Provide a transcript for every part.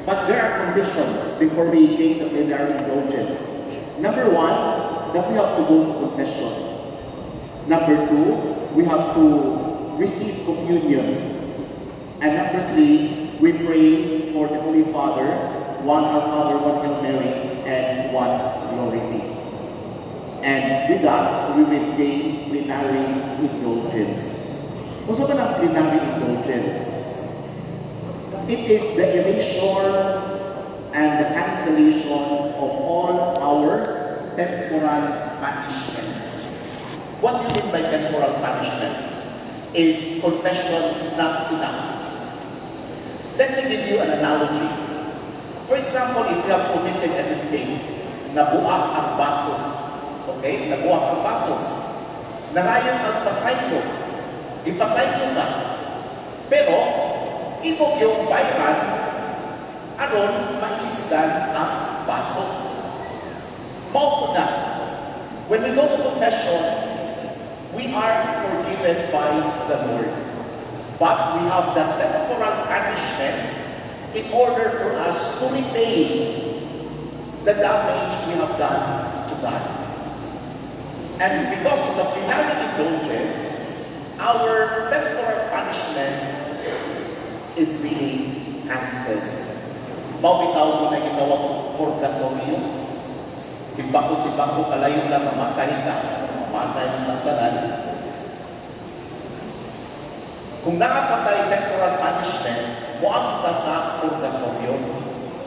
But there are conditions before we gain the plenary indulgence. Number one, that we have to go to confession. Number two, we have to receive communion. And number three, we pray for the Holy Father, one Our Father, one Hail Mary, and one Glory Be. And with that, we will gain plenary indulgence. Also ba ng plenary indulgence? It is the erasure and the cancellation of all our temporal punishments. What do you mean by temporal punishment? Is confession not enough? Let me give you an analogy. For example, if you have committed a mistake, nabuak ang baso. Okay? Nabuak ang baso. Nangayang ang pasaylo. Ipasaylo ka. Pero, ibog yung bayaran, aron mailisdan ang baso. Maupo na. When we go to confession, we are forgiven by the Lord. But we have the temporal punishment in order for us to repay the damage we have done to God. And because of the plenary indulgence, our temporal punishment is being cancelled. Mawitaw ko na ginawang purgatorio. Simbako, kalayo lang mamatay ka. Mamatay ng nagtanan. Kung nakapatay temporal punishment, muang ka sa purgatorio.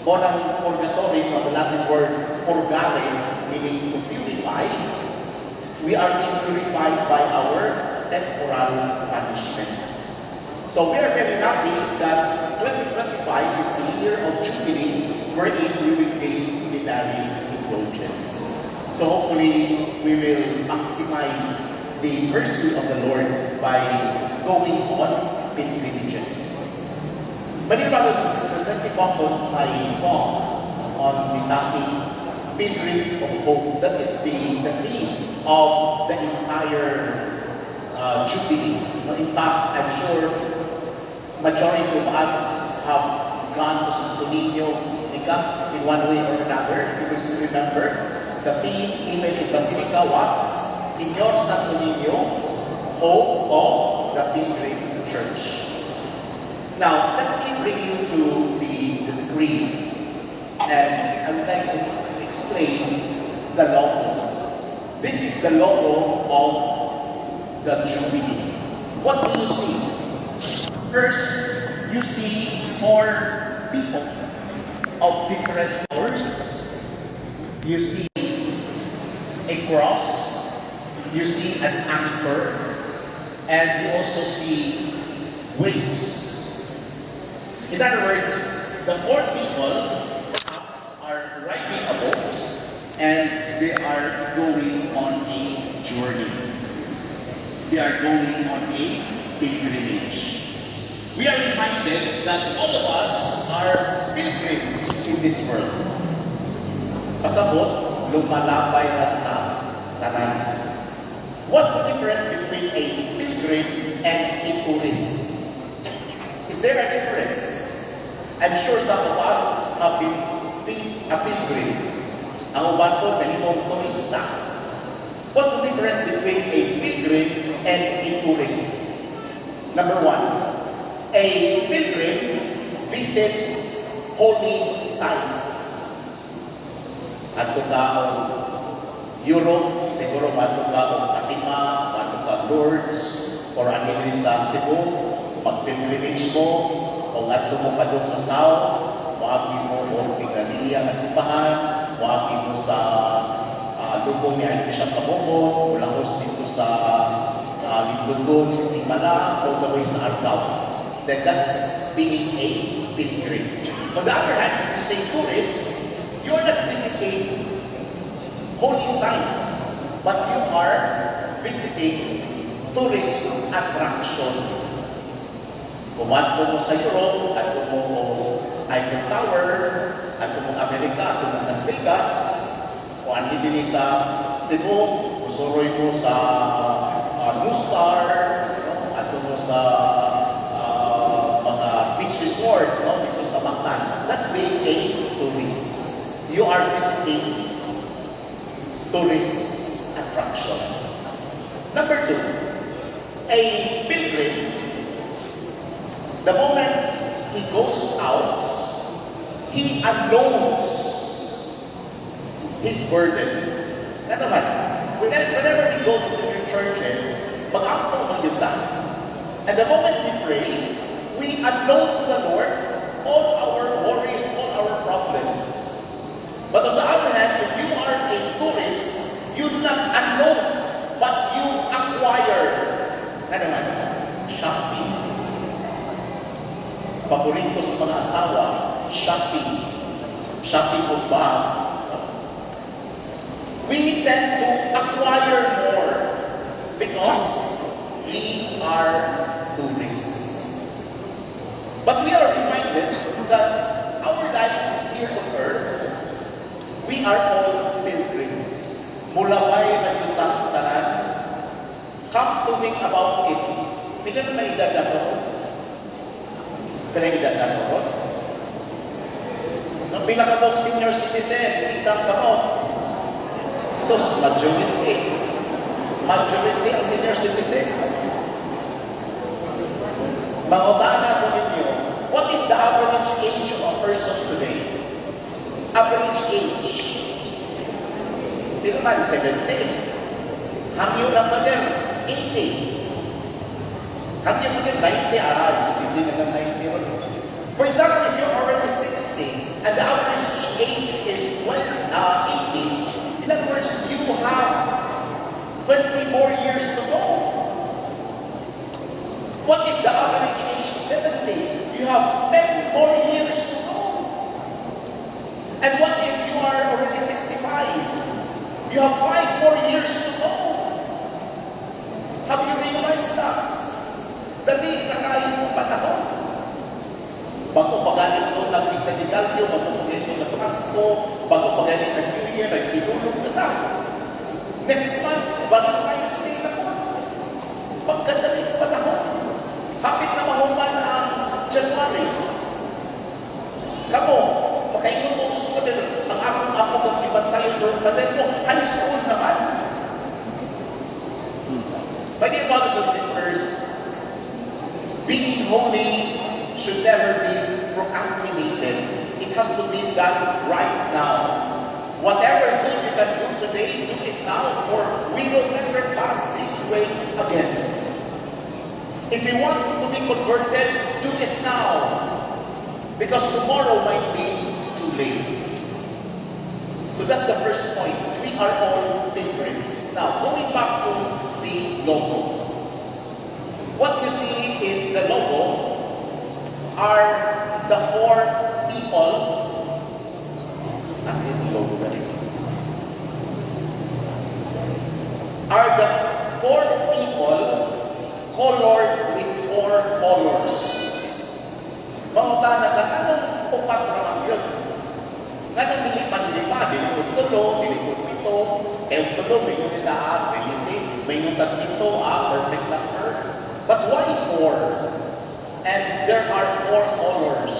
O ng purgatory, from the Latin word purgare, meaning to purify, we are being purified by our temporal punishment. So we are very happy that 2025 is the year of Jubilee, wherein we will gain plenary indulgence. So hopefully, we will maximize the mercy of the Lord by going on pilgrimages. Many brothers and sisters, let me focus my talk on the topic Pilgrims of Hope. That is the theme of the entire Jubilee. In fact, I'm sure majority of us have gone to Santo Niño Basilica in one way or another. If you will still remember, the theme even in Basilica was Señor Santo Niño, Hope of the Pilgrim Church. Now, let me bring you to the screen, and I would like to explain the logo. This is the logo of the Jubilee. What do you see? First, you see 4 people of different colors. You see a cross, you see an anchor, and you also see wings. In other words, the 4 people perhaps are riding a boat and they are going on a journey. They are going on a pilgrimage. We are reminded that all of us are pilgrims in this world. Pasabot, lumalabay na tanan. What's the difference between a pilgrim and a tourist? Is there a difference? I'm sure some of us have been a pilgrim. Ang uban po, kanimong turista. What's the difference between a pilgrim and a tourist? Number 1, a pilgrim visits holy sites. Ato ka o Europe, siguro mato ka o Fatima, mato ka Lourdes, or anili sa Cebu, mag-pilgrimage mo, o ato mo pa doon sa South, maagi mo o Pinganilla na Sipahan, maagi mo sa lubong ni Archbishop Kabongo, ulahos dito sa Lindugog, sa Simala, all the way sa Argao. That's being a pilgrim. On the other hand, you say tourists, you're not visiting holy sites, but you are visiting tourist attraction. Kumanto mo sa Europe, ato mo Eiffel Tower, ato mo Amerika, ato mo Las Vegas, o andi din sa Cebu, usuroy mo sa Blue Star, ato mo sa mga beach resort, dito sa man. That's being a tourist. You are visiting tourist attraction. Number two, a pilgrim, the moment he goes out, he unloads his burden. Ano naman, whenever we go to different churches, mag-angkong magyunda. And the moment we pray, we unload to the Lord all our worries, all our problems. But on the other hand, if you are a tourist, you do not unload, but you acquire. Ano naman? Shopping. Paborito sa mga asawa, shopping. Shopping po ba? We tend to acquire more because we are tourists. But we are reminded that our life here on earth, we are all pilgrims. Mulaway na jutang tanan. Come to think about it. Pilan may edad na to? Pilan edad na to? Nung pinakabog senior citizen, isang kamot. Sus, majority. Majority ang senior citizen. Mangutana po ninyo, what is the average age of a person today? Average age. Hindi naman 70. Hangyo na pa din, 80. Hangyo pa din, 90. Hindi na 90. For example, if you're already 60 and the average age is 80, in other words, you have 20 more years to go. What if the average age is 70? You have 10 more years to go. And what if you are already 65? You have 5 more years to go. Have you realized that? Dali na kayo ng panahon. Bago pagalit ko ng Misa de Gallo, bago pagalit ko ng Pasko, bago pagalit ng New Year, nagsinulog na tayo. Next month, bago tayo stay na po. Pagkadali sa panahon. Hapit na mahuman ang January. Kamo, makainumos ko din ang akong kung iban tayo doon pa din mo. High school naman. My dear brothers and sisters, being holy should never be procrastinated. It has to be done right now. Whatever good you can do today, do it now, for we will never pass this way again. If you want to be converted, do it now, because tomorrow might be too late. So that's the first point. We are all pilgrims. Now, going back to the logo. What you see in the logo are the 4 people. As in the logo na rin. Are the 4 people colored with 4 colors. Mangutana ka, anong upat naman yun? Anong nilipan-lipa? Dilikod tulo, dilikod pito, tulo, may nyo nila, may nyo tag-ito, perfect number. But why 4? And there are 4 colors.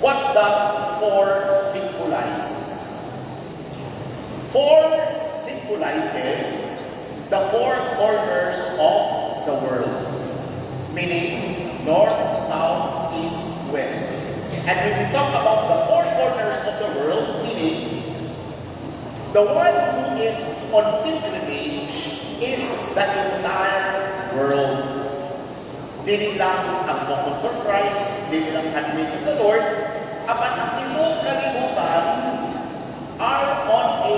What does 4 symbolize? 4 symbolizes the 4 corners of the world, meaning north, south, east, west. And when we talk about the 4 corners of the world, meaning the one who is on pilgrimage is the entire world. Dili lang ang focus for Christ, dili lang handmaids of the Lord, apan ang tibuok kalibutan are on a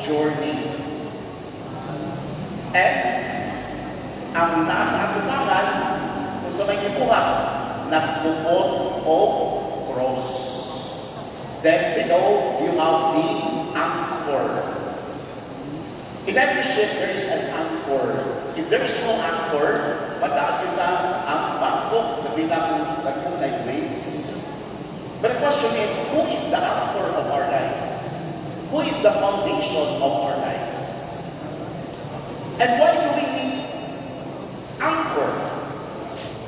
journey. And ang nasa atubangan, kung sa may ibuha, nagtupot o cross. Then below, you have the anchor. In every ship, there is an anchor. If there is no anchor, madagin na ang bangko na bilang nagpunay waves. But the question is, who is the anchor of our lives? Who is the foundation of our lives? And why do we need anchor?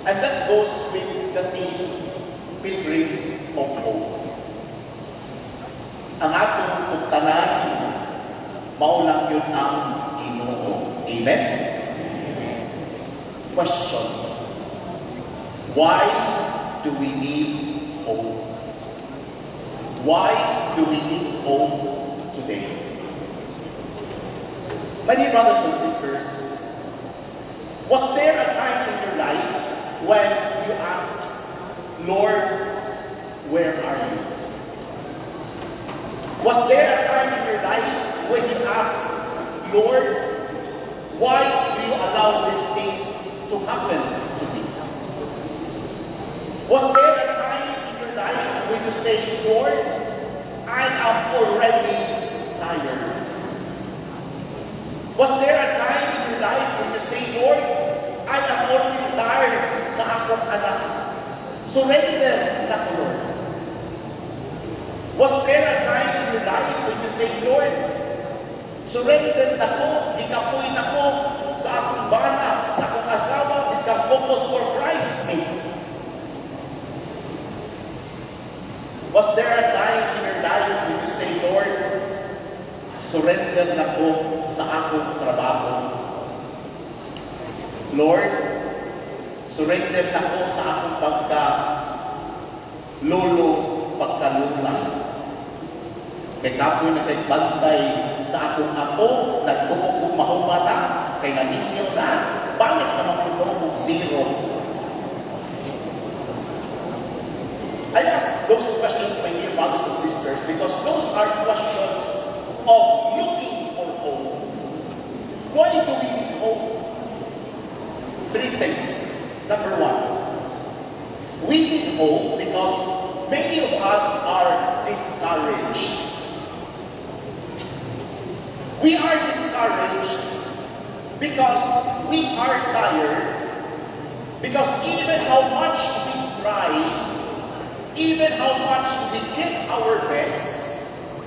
And that goes with the theme, pilgrims of hope. Ang atong pagtanan, maulang yun ang Ginoo. Amen? Question. Why do we need hope? Why do we need hope today? My dear brothers and sisters, was there a time in your life when you asked, Lord, where are you? Was there a time in your life when you asked, Lord, why do you allow these things to happen to me? Was there a time in your life when you say, Lord, I am already tired? Was there a time in your life when you say, Lord, I am already tired sa akong anak? Surrender na ko, Lord. Was there a time in your life when you say, Lord, surrender na ko, ikapoy na ko sa akong bana, sa akong asawa, isang focus for Christ. Was there a time in your life when you say, Lord, surrender na ko sa akong trabaho? Lord, surrender na ko sa akong pagka-lolo, pagka-lula. Kay kapoy na kay bantay sa akong apo, nagtuo kong mahumata, kay naninyo na, balik naman ko kong zero. I ask those questions, my dear brothers and sisters, because those are questions of looking for hope. Why do we need hope? Three things. Number one, we need hope because many of us are discouraged. We are discouraged because we are tired, because even how much we try, even how much we give our best,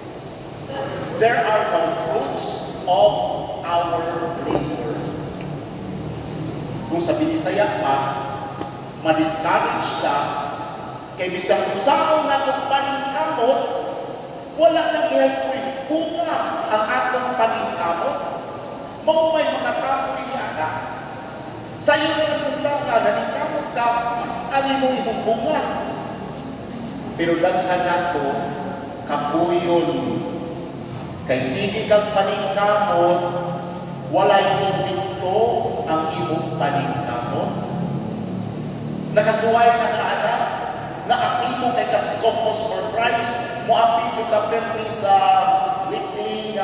there are no fruits of our labor. Kung sa Binisaya pa, ma-discourage siya, kay bisang usaon na itong paningkamot, wala nang ihalpoy bunga ang atong paningkamot. Mau may makatapoy niya. Sa iyo na nagpunta naningkamot ka, ani mo imong bunga. Pero daghan nato, kapuyon. Kay sige kang paningkamot, walay kumpito ang imong paningkamot. Nakasuway na kaana, na aktibo kay Focus for Christ, mo ang video ka permi sa weekly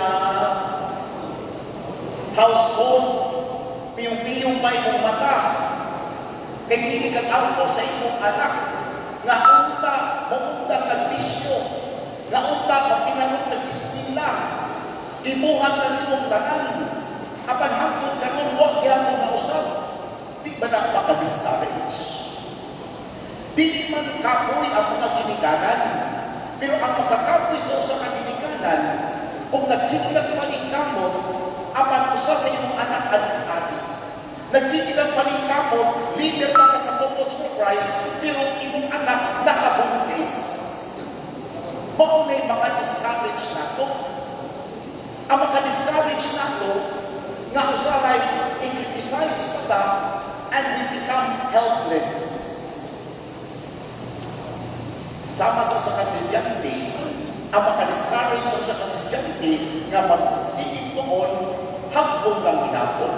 household, piyong-piyong pa imong mata. Kay sige kang auto sa imong anak, nga unta, maunta nagbisyo, nga unta, magtinanong nag-ispila, imuhan na imong tanan, apan hangtod karon huwag yan mo na usap. Di ba na maka-discourage? Di man kapoy ang mga ginikanan, pero ang magkakapoy sa usa ka ginikanan, kung nagsigilang paningkamot, apan usa sa imong anak adik-adik. Nagsigilang paningkamot, leader ka sa Focus for Christ, pero imong anak nakabuntis. Mao na'y maka-discourage nato. Ang maka-discourage nato, nga usahay i-criticize pa and we become helpless. Sama sa kasidyante, ang maka-discourage sa kasidyante nga magsigig doon, hapon lang gihapon.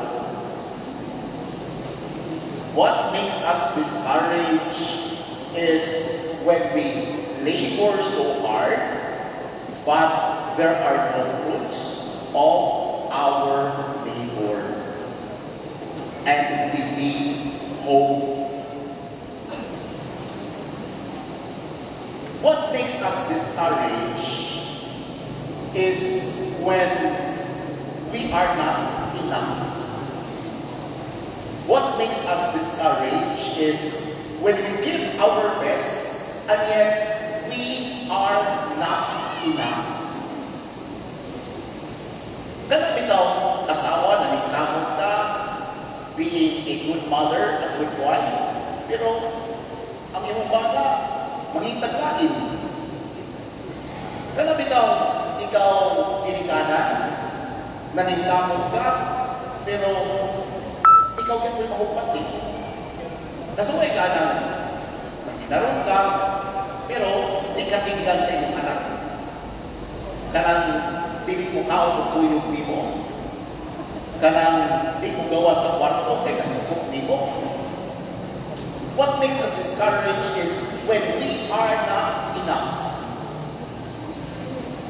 What makes us discouraged is when we labor so hard, but there are no fruits of our labor. And we need hope. What makes us discouraged is when we are not enough. What makes us discouraged is when we give our best and yet we are not enough. Ganun bitaw, asawa na naglamot ka, being a good mother, a good wife, pero ang iyong bata, mangitaglain. Kana bitaw, ikaw dinikanan, naningkamot ka, pero ikaw yan ko'y mahupati. Kasumay ka na, maginaroon ka, pero di ka tinggal sa iyong anak. Kanang dili mo kao kung kuyog ni mo. Kanang di mo gawa sa kwarto kay kasukok ni mo. What makes us discouraged is when we are not enough.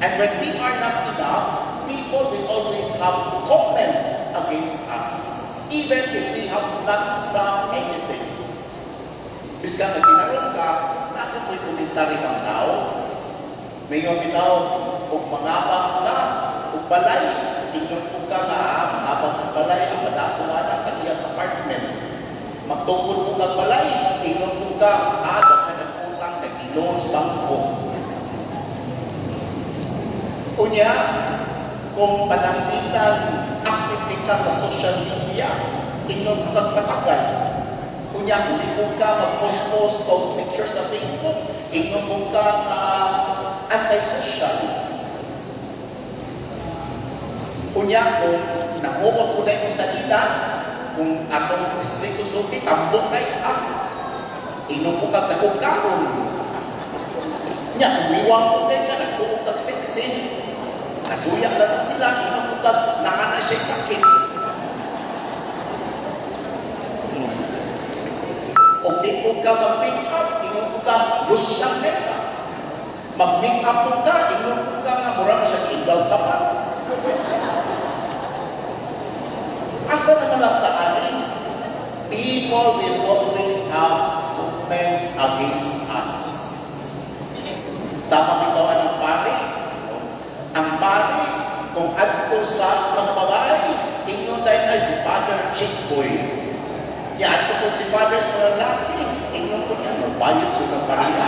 And when we are not enough, people will always have comments against us, even if we have not done anything. Bisa na ginaroon ka, nakakoy komentary ang tao. Mayon bitaw, kung mangabang ka, kung balay, tingnan ko ka nga, mangabang ang balay, ang madakuha ng kaniya sa apartment. Magtungkol ko kang balay, tingnan ko ka, dapat na nagputang, nag-ilon sa bangko. Kunya, kung panangitan, active ka sa social media, tingnan ko kang patagal. Kunya, hindi ko ka mag-post-post o picture sa Facebook, tingnan ko ka anti-social. Kunya, kung nakuot ko na yung salita, kung atong distrito sulti, tambong kay inom ko kag nakukakon. Kunya, kung liwang ko kayo ka, nagtuong kag sexy, nasuyak na sila, inom ko kag nakana siya sakit. O di ko ka mag-make up, inom ko ka Russian makeup. Mag-make up mo ka, inom ko ka nga, mura mo siya ingal sa pan. Asa naman ang taanin? People will always have comments against us. Sa pagkakawan ng pari, ang pari, kung adto sa mga babae, tingnon dahil ay si Father Chick Boy. Yan ko si Father sa lalaki, tingnon ko niya, magbayot sa ng pariya.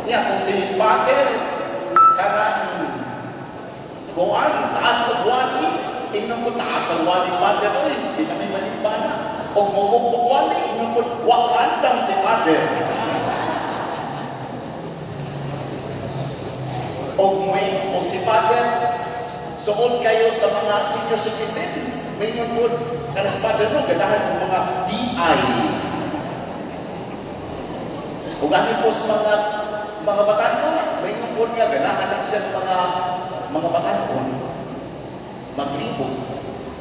Yan, kung si Father, karang kuan, taas sa buwani, tingnan ko taas sa buwani, Father, oy, di kami manimbana. O mumong buwani, tingnan ko, wakandang si Father. O si Father, suod kayo sa mga senior citizen, may nunod, kanas Father mo, ganahan ng mga DI. O gani po sa mga batanon, may nunod niya, ganahan lang siya mga batanon. Maglibot.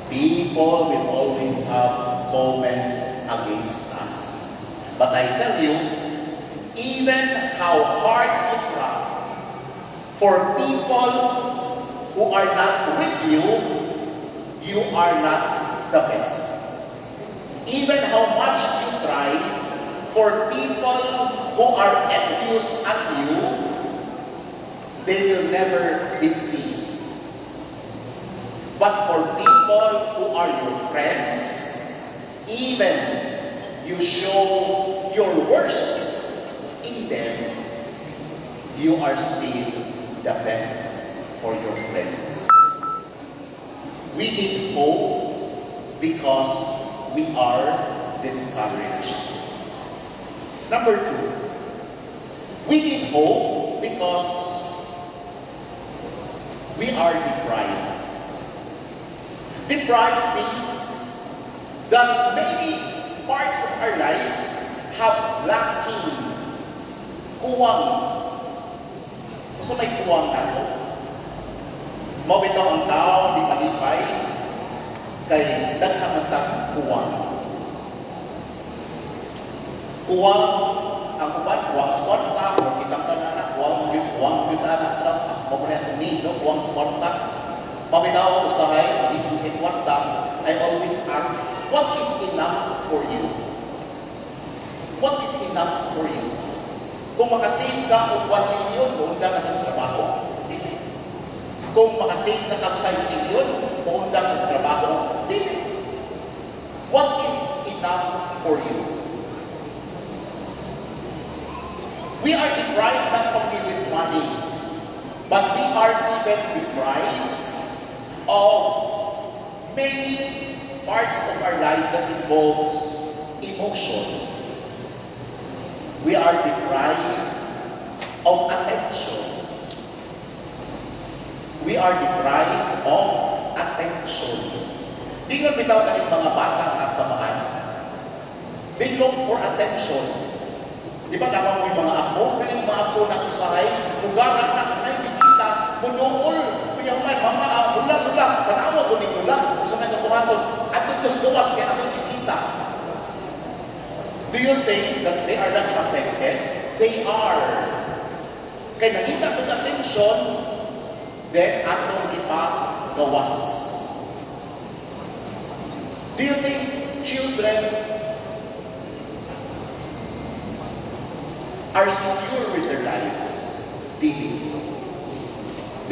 People will always have comments against us. But I tell you, even how hard you try, for people who are not with you, you are not the best. Even how much you try, for people who are envious at you, they will never be pleased. But for people who are your friends, even you show your worst in them, you are still the best for your friends. We need hope because we are discouraged. Number 2, we need hope because we are deprived. Deprived means that many parts of our life have lacking, kuwang. So may kuwang nato. Mabitaw ang tao, di malipay, kay daghamatang kuwang. Kuwang, ang uban, kuwang sporta, kung kitang tanana, kuwang bitana, mamunay ni, no? Kuwang sporta. Mabitaw usahay, isuhit warta, I always ask, what is enough for you? What is enough for you? Kung makasave ka o 1 million, buunda na ng trabaho. Dili. Kung makasave ka ng 5 million, buunda ng trabaho. Dili. What is enough for you? We are deprived not only with money, but we are even deprived of many parts of our lives that involves emotion. We are deprived of attention. We are deprived of attention. Di nga bitaw kaning mga bata nga samahan. They look for attention. Di ba naman mo yung mga apo? Kaning mga apo na usahay, lugaran na may bisita, munuol, kuya may mama, lula, tanawa ko ni lula, kung sa mga buhaton, at ito luwas kaya ako bisita. Do you think that they are not affected? They are. Kaya nakita ko attention, then atong ipagawas. Do you think children are secure with their lives?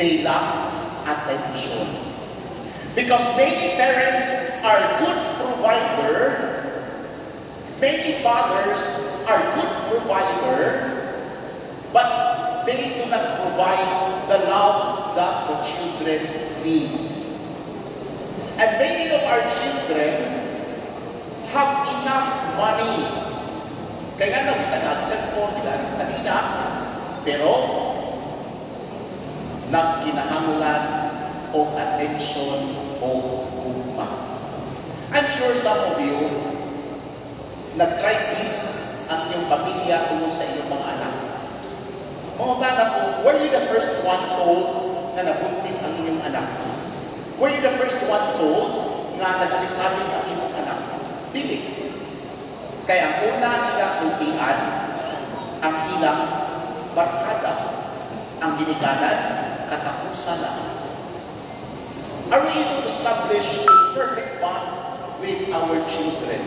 They lack attention. Because many parents are good provider, many fathers are good provider, but they do not provide the love that the children need. And many of our children have enough money. Kaya nga kita nag-cellphone, kita nagsalina, pero nagkinahangulan o attention o ugma. I'm sure some of you nag-crisis ang inyong pamilya tungkol sa inyong mga anak. Mga bata po, were you the first one told na nabuntis ang inyong anak? Were you the first one told na nagkakalit ang inyong anak? Dili. Kaya ang una nilang sultian, ang ilang barkada, ang ginikanan, katapusan na. Are we able to establish a perfect bond with our children?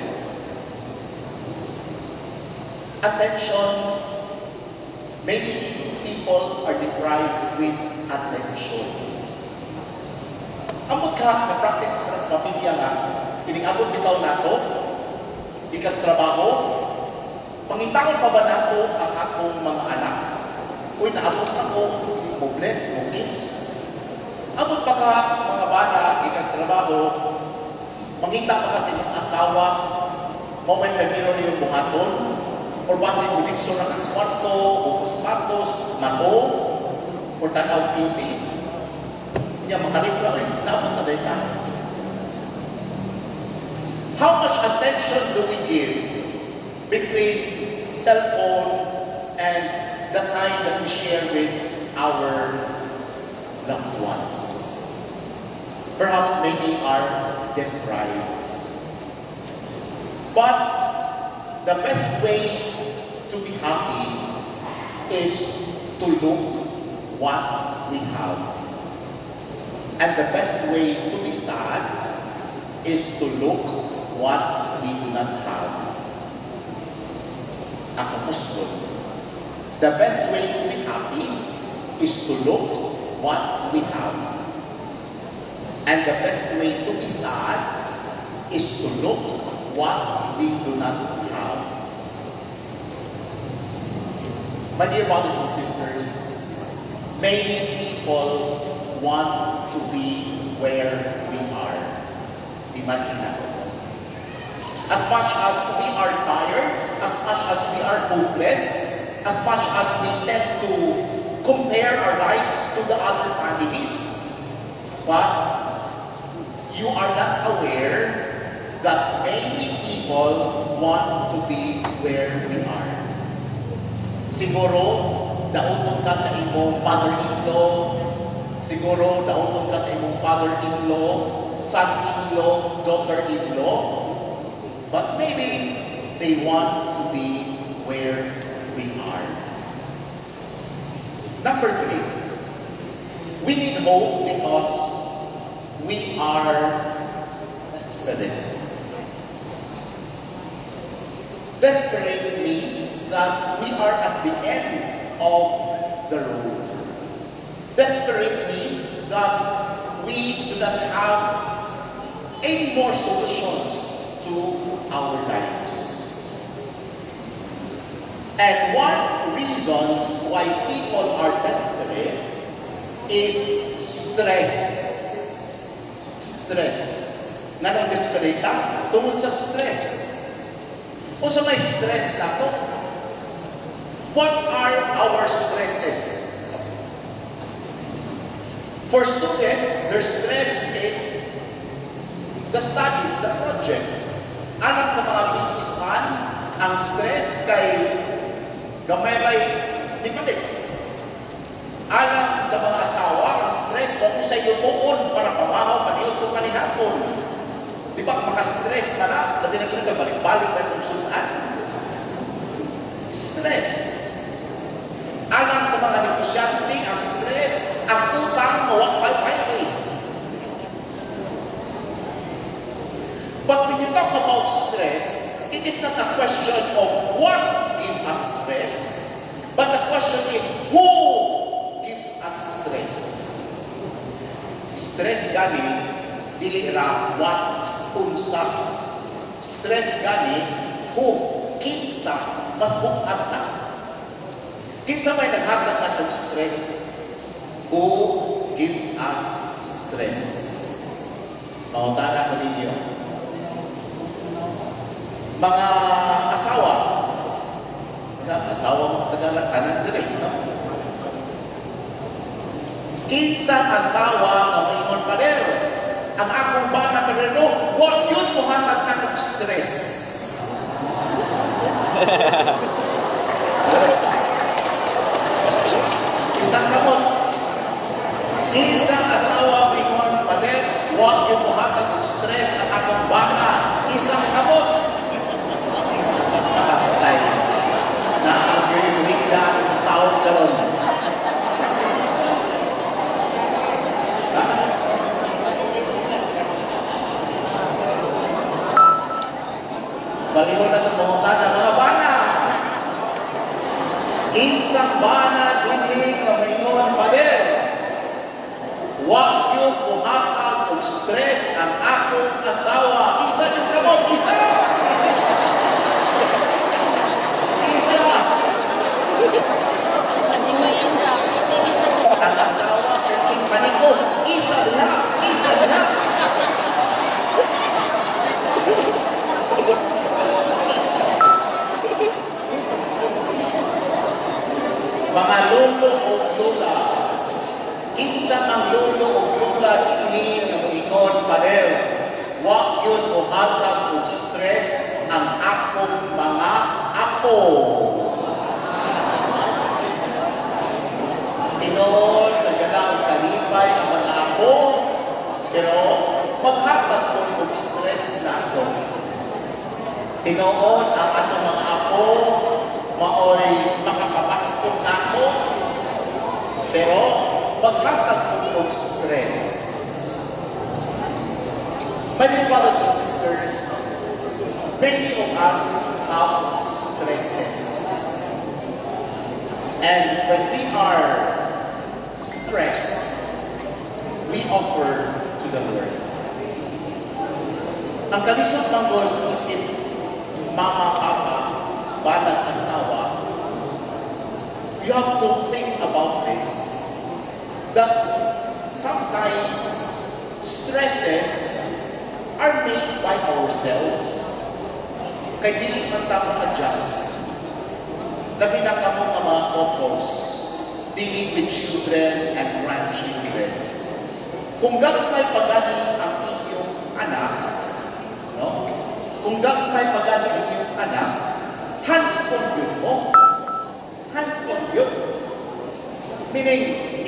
Attention. Many people are deprived with attention. Amot ka, na-practice ka sa pamilya nga, pinag-abot bitaw nato, ikang trabaho, pangitawin pa ba nato ang akong mga anak? Uy, naabot ako, mo bless, mo kiss. Abot pa ka, mga bata, ikang trabaho, mangita pa kasi ng asawa, mo may pamiro niyong buhaton, or base mo dito na ng kwarto, o kusmatos, mato, or tanaw TV. Hindi makalit lang eh, naabot na dahil ka. How much attention do we give between cell phone and the time that we share with our loved ones? Perhaps many are deprived. But the best way to be happy is to look what we have. And the best way to be sad is to look what we do not have. Ako Muslim. The best way to be happy is to look what we have. And the best way to be sad is to look what we do not have. My dear brothers and sisters, many people want to be where we are. Di malinaw. As much as we are tired, as much as we are hopeless, as much as we tend to compare our lives to the other families, but you are not aware that many people want to be where we are. Siguro, daoton ka sa imong father-in-law, siguro, daoton ka sa imong father-in-law, son-in-law, daughter-in-law, but maybe they want to be where we are. Number 3, we need hope because we are desperate. Desperate means that we are at the end of the road. Desperate means that we do not have any more solutions to our lives. And one reason why people are desperate is stress. Stress. Nga nang desperate ka? Tungkol sa stress. O sa may stress na to, What are our stresses? For students, their stress is the studies, the project. Alang sa mga businessman, ang stress kay gamay ray di balik. Alang sa mga asawa, ang stress kung sa iyo tuon para pamahaw, paniyon ito kanihapon. Di ba, maka-stress ka na, labi na ito balik-balik na itong sunan. Stress. Alang sa mga negosyante, ang stress, ang utang, mawag-pay-pay. But when you talk about stress, it is not a question of what gives us stress, but the question is who gives us stress. Stress gani, dili ra what, unsa. Stress gani, who, kinsa, mas bukat na. Kinsa may naghatag na ng stress? Who gives us stress? Mautara ko ninyo. Mga asawa, mga sagala, kanan direct, no? Kinsa asawa nga maingon pa rin, ang akong bana pa rin, huwag yun muhatag na ng stress. Isang kamot, isang asawa maingon pa rin, huwag yun muhatag ng stress ang akong bana. Isang kamot, nakakatay na ang yung ligda sa sahod karon. Baliho na itong panguntan ng mga bana. Insang bana dinhi nga maingon pader. Huwag yung buhatag o stress ang akong asawa. Isa yung kamot, isa! Ang asawa, kating panikot, isa lang, isa lang. Mga lolo o lula, isa ang lolo o lula ini ng ingon pareho. Huwag yun o hatag o stress ang akong mga apo. Tinoon, nagalaw kalipay ang mga apo, pero maghatag ko ng stress na ito. Tinoon, ang atong mga apo, maoy makapapastong na ako, pero maghatag ko ng stress. My dear brothers and sisters, many of us have stresses. And when we are stressed, we offer to the Lord. Ang kalisod manggol isip mama, papa, banat asawa, you have to think about this. That sometimes stresses are made by ourselves. Kaya dili man ta ma-adjust. Labi na kamo nga mga couples dealing with children and grandchildren. Kung gagmay pagani ang inyong anak, no? Kung gagmay pagani ang inyong anak, hands-on yun mo. Hands-on yun. Meaning,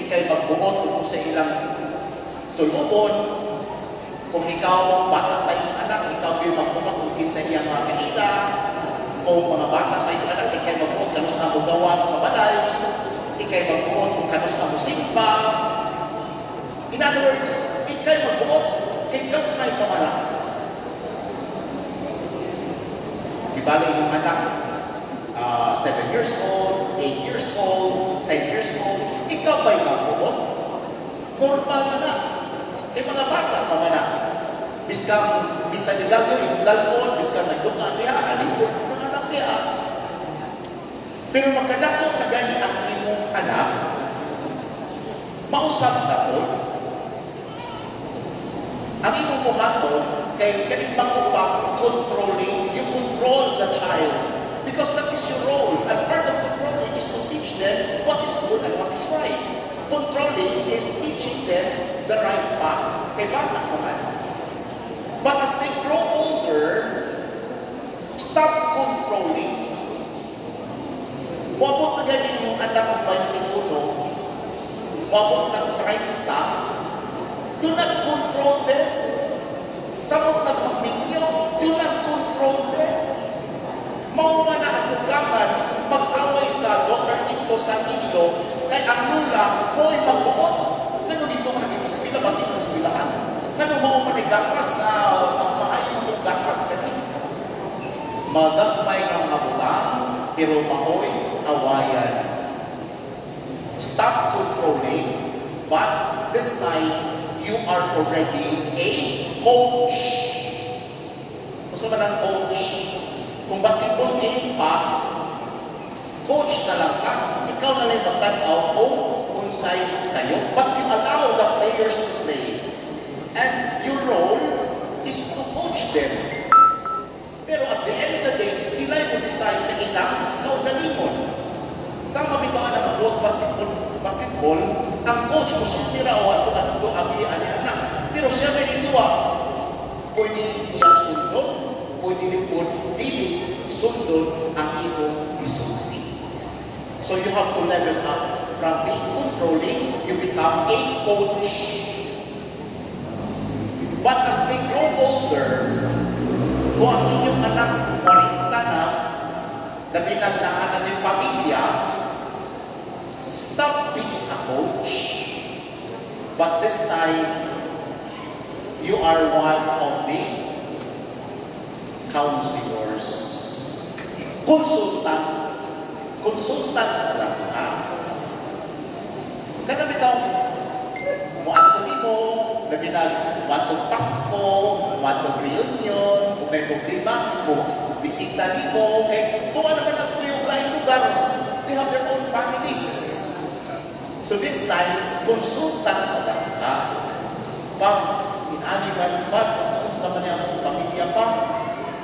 ikay magbuot kung sa ilang sulubon. Kung ikaw, bata pa yung anak, ikaw yung magbuot kung sa iyang mga kanila. Kung mga bata pa yung anak, ikay magbuot kanus na magawas sa balay. Ikay magbuot kung kanus na musimpa. In other words, ikay magbuot, ikaw may pamanak. Ibalik yung anak, 7 years old, 8 years old, 10 years old, ikaw ba'y magbuot? Normal na. Eh mga bata pa man na. Biskang ligaw yung dalpon, biskang nagduka niya, alipot ng anak niya. Pero magkadako na gani ang imong anak, mausap na po. Ang imong buhaton, kay kaning pag-upang controlling, you control the child. Because that is your role. And part of controlling is them the right path. Kay bata ko man. But as they grow older, stop controlling. Wabot na ganin yung anak ng 21, wabot ng 30, do not control them. Samot na pagminyo, do not control them. Mauma na ang tugaman, mag-away sa doktor dito sa inyo, kay ang lula, mo'y magbuot. Ano dito ka naging sa pila, batik na silahan. Ano mo man igapas na mas maayon mong gapas ka dito. Magagmay ng mga butang, pero maoy awayan. Stop controlling, but this time, you are already a coach. Gusto ba ng coach? Kung basketball game pa, coach na lang ka, ikaw na lang magtanaw o kung sa'yo, but you allow the players to play. And your role is to coach them. Pero at the end of the day, sila yung decide sa ilang kaugalingon. Sa mabituan na mag-work basketball, ang coach mo sumira o ang anak. Pero siya may nituwa, pwede iyang sundot, pwede nipon, dili sundot ang iyong isulti. So you have to level up from being controlling, you become a coach. But as they grow older, kung ang inyong anak walita na binagdaanan ng pamilya, stop being a coach. But this time, you are one of the counselors. Consultant. Consultant lang ka. Kanami daw, muanto mo, nabinag, muanto Pasko, muanto reunion, kung may problema, kung bisita mo, kung ano naman ang tuyong laing lugar, they have their own families. So this time, consultant lang ka. Pag inaniman pa, kung sa mga pamilya pa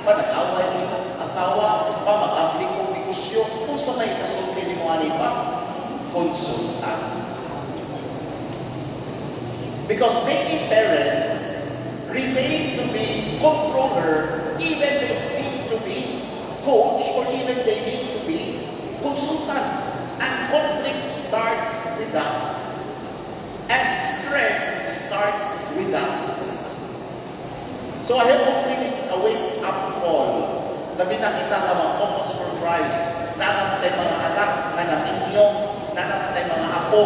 nag-away ng isang asawa, mag-ablik kong negosyo, kung sa may kasulti ni mo pa, consultant. Because many parents remain to be controller, even they need to be coach, or even they need to be consultant. And conflict starts with that. And stress starts with that. So I hope hopefully this is a wake-up call. Labi na kita nga mga Focus for Christ, nanamatay mga anak, nanaminyo, nanamatay mga apo.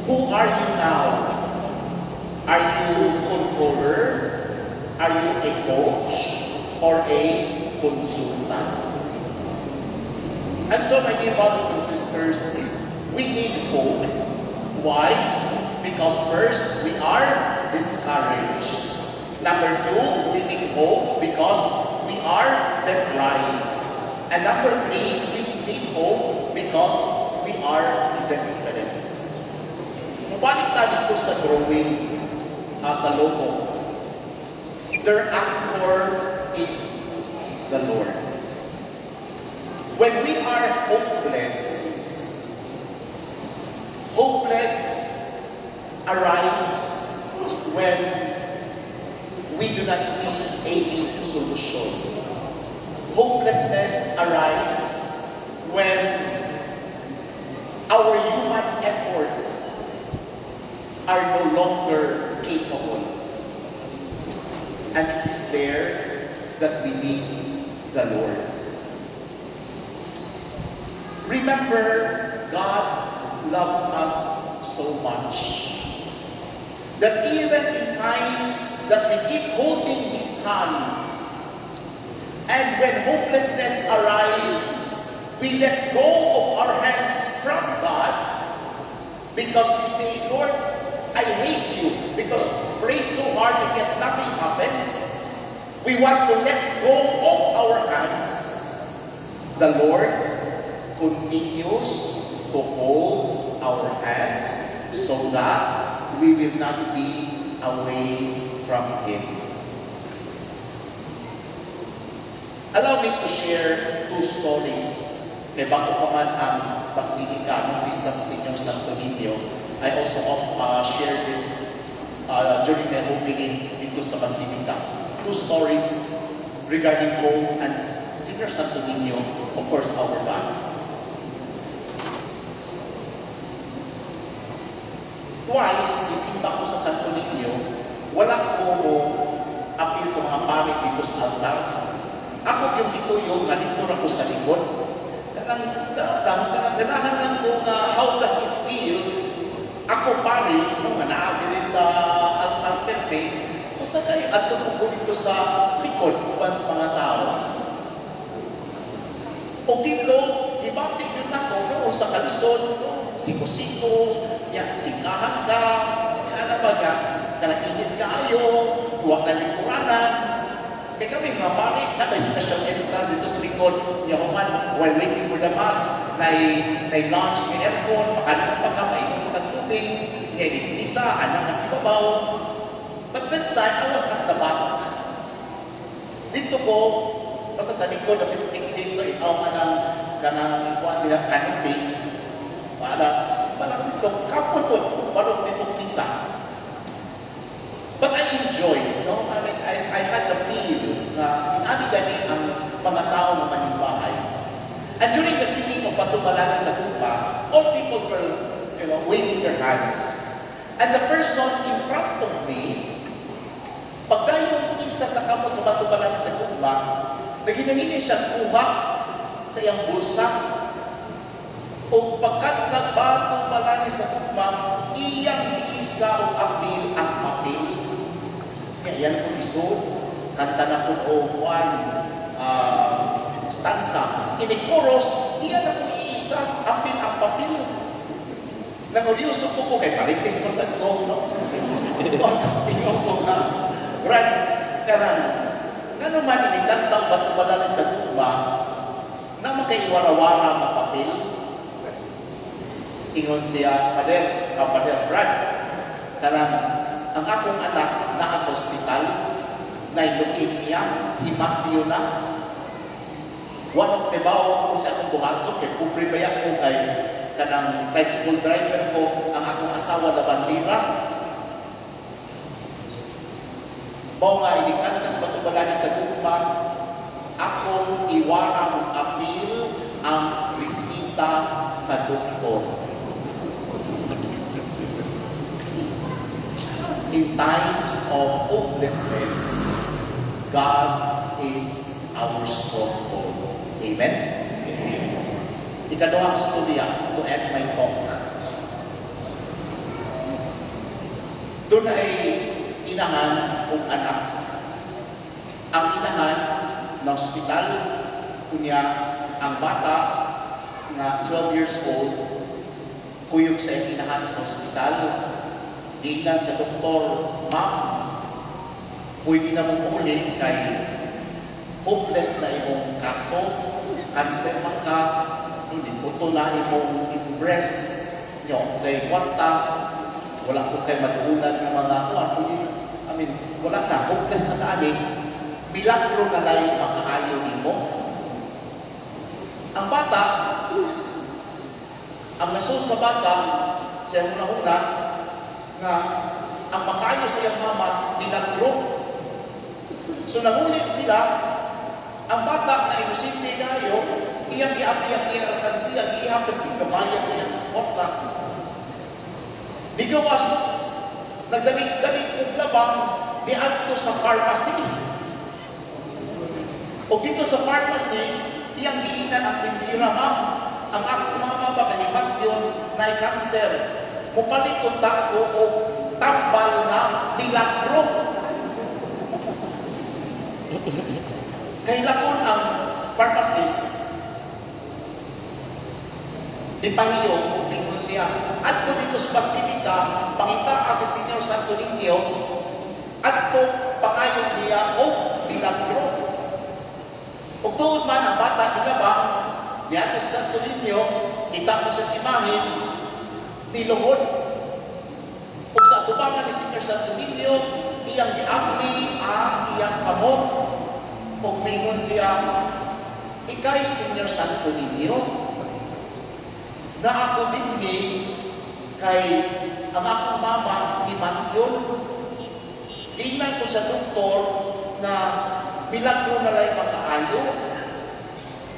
Who are you now? Are you controller? Are you a coach? Or a consultant? And so my dear brothers and sisters, we need hope. Why? Because first, we are discouraged. Number two, we need hope because we are deprived. And number three, we need hope because we are desperate. Mabalik na dito sa drawing sa logo. Their anchor is the Lord. When we are hopeless arrives when we do not see any solution. Hopelessness arrives when our human efforts are no longer capable. And it is there that we need the Lord. Remember, God loves us so much that even in times that we keep holding His hand, and when hopelessness arrives, we let go of our hands from God because we say, Lord, I hate you because prayed so hard and yet nothing happens. We want to let go of our hands. The Lord continues to hold our hands so that we will not be away from Him. Allow me to share two stories. Kaya bago pa man ang Basilica ng Pista sa Señor Santo Niño, I also shared this during my opening dito sa Basilica. Two stories regarding Paul and Senior Santo Niño, of course, our God. Twice, isimba ko sa Santo Niño, wala ko apil sa mga pamit dito sa altar. Ako yung dito yung nalito na ko sa likod. Ganahan lang ko na how does it feel. Ako pari, nung naabili sa altar tempe, kung sa kayo at ko dito sa likod pas mga tao. O dito, ibatik yun ako noon sa kalisod, siko-siko, sikahan ka, ano ba ka, kanakingit kayo, huwag na lingkuranan. Kaya kami mga pari, na may special entrance dito sa likod, Yahuman, while waiting for the mass, na-launch yung aircon, makalimang pagkamay ng tubig, isa, anang kasi babaw. But this time, I was at the back. Dito ko, basta sa likod, na pisting-sing ko, ikaw kanang kuwan nila canopy, para dito, kapon po, parang dito isa. But I enjoyed, no? I mean, I had the feel na inani-gani ang mga tao na manimbahay. And during the singing of Patumalaki sa Tupa, all people were, waving their hands. And the person in front of me, pagka yung isa sa kamot sa Patumalaki sa Tupa, naginamini siya kuha sa iyang bulsa. O pagkat nagpatumalaki sa Tupa, iyang isa o apil ang papel. Kaya yan po iso, kanta na po o stanza. Inikoros, iyan na po iisa, apil ang papel. Nanguryuso po kay paritis mo sa ko, no? Tingnan ko na. Right, karan, nga naman inikantang batumalaki sa Tupa, na makaiwara-wara ang papel. Ingon siya, Pader Brad, karang ang akong anak na sa ospital, na leukemia, hematio na. One of ko sa akong buhato, kay kubre bayak ko kay kanang tricycle driver ko, ang akong asawa na bandira. Mao nga inikantas patubalani sa Tupa, akong iwara ang apil ang resita sa doktor. In times of hopelessness, God is our stronghold. Amen? Ikaduhang storya to end my talk. Doon ay inahan o anak. Ang inahan na ospital, kunya ang bata na 12 years old, kuyog sa inahan sa ospital, tingnan sa doktor, ma'am, pwede na mong uli kay hopeless na imong kaso, cancer man ka, hindi puto na imong breast nyo, kay kwarta, wala po kay maduulan ng mga wala na, hopeless na kaani, milagro na lang yung makaayo nimo. Ang bata, ang nasod sa bata, siya una-una, nga ang makaayo sa iyang mama, milagro. So nangulit sila, ang bata na inosente kayo, iyang iapiyang iyang alkansiya, iapag yung kamaya sa iyang kwarta. Bigawas, nagdalit-dalit kong labang, niadto sa pharmacy. O dito sa pharmacy, iyang giinan ang tindira, ma'am, ang akong mama bagahimat yun na cancer. Mupalit ko tako o tambal na milagro. Kailangan ang pharmacist ipahiyo, bingon siya. At dito sa Basilica, pangita si Senior Santo Niño, at pangayon niya o milagro. Kung tuod man ang bata ilabang, niya sa Santo Niño, kita mo sa simahin, niluhod. Kung sa tubangan ni Senior Santo Niño, iyang giapli ang iyang kamot. Kung mingon siya, ikay Senior Santo Niño, na ako din Kay ang akong mama, iman yun. Tingnan ko sa doktor na milagro na lang makaayo.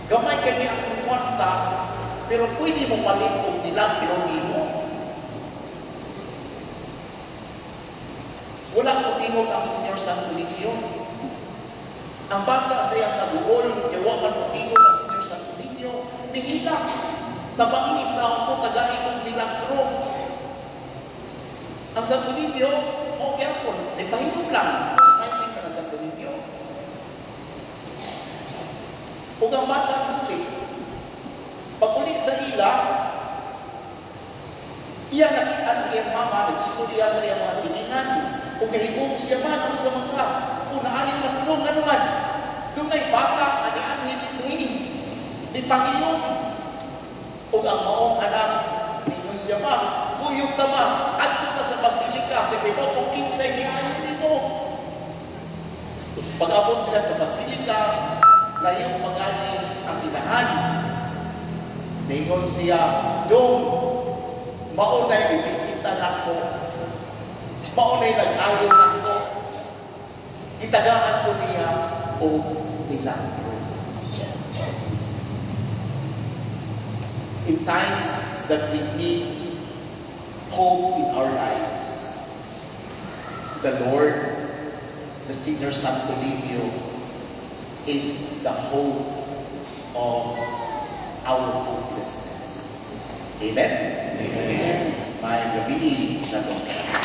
Gamay kami akong kwarta, pero pwede mo palit kung milagro nimo. Wala ko tingog ang Senyor Santo Niño. Ang bata sa iyang naguol, kawakan ko tingog ang Senyor Santo Niño. Nihila, tabangin na ako, tagain kong milagro. Ang Santo Niño, okay ako, nagpahinom lang. Smiling ka na Santo Niño. Kung ang bata ulit, pag-ulit sa ila, iya nakita ng iyang mama, nag-studya sa iyang mga siningan, kung nahibong siya man sa mga, kung naanin na tulong naman, doon ay bata, ani-anin, di Panginoon. Kung ang maong anak, ningon siya ba, kuyog ka ba, at ka sa basilika, kaya mo kung kinsay niya ayaw mo. Pag-abot nila sa basilika, layong magani ang tinahan. Ningon siya, Dong, maunay ibisita na ko. Maunay nag-ayaw na ko. Itagaan ko niya o milagro. In times that we need hope in our lives, the Lord, the Senior Santo Niño, is the hope of our hopelessness. Amen? Amen. May gabi na doon.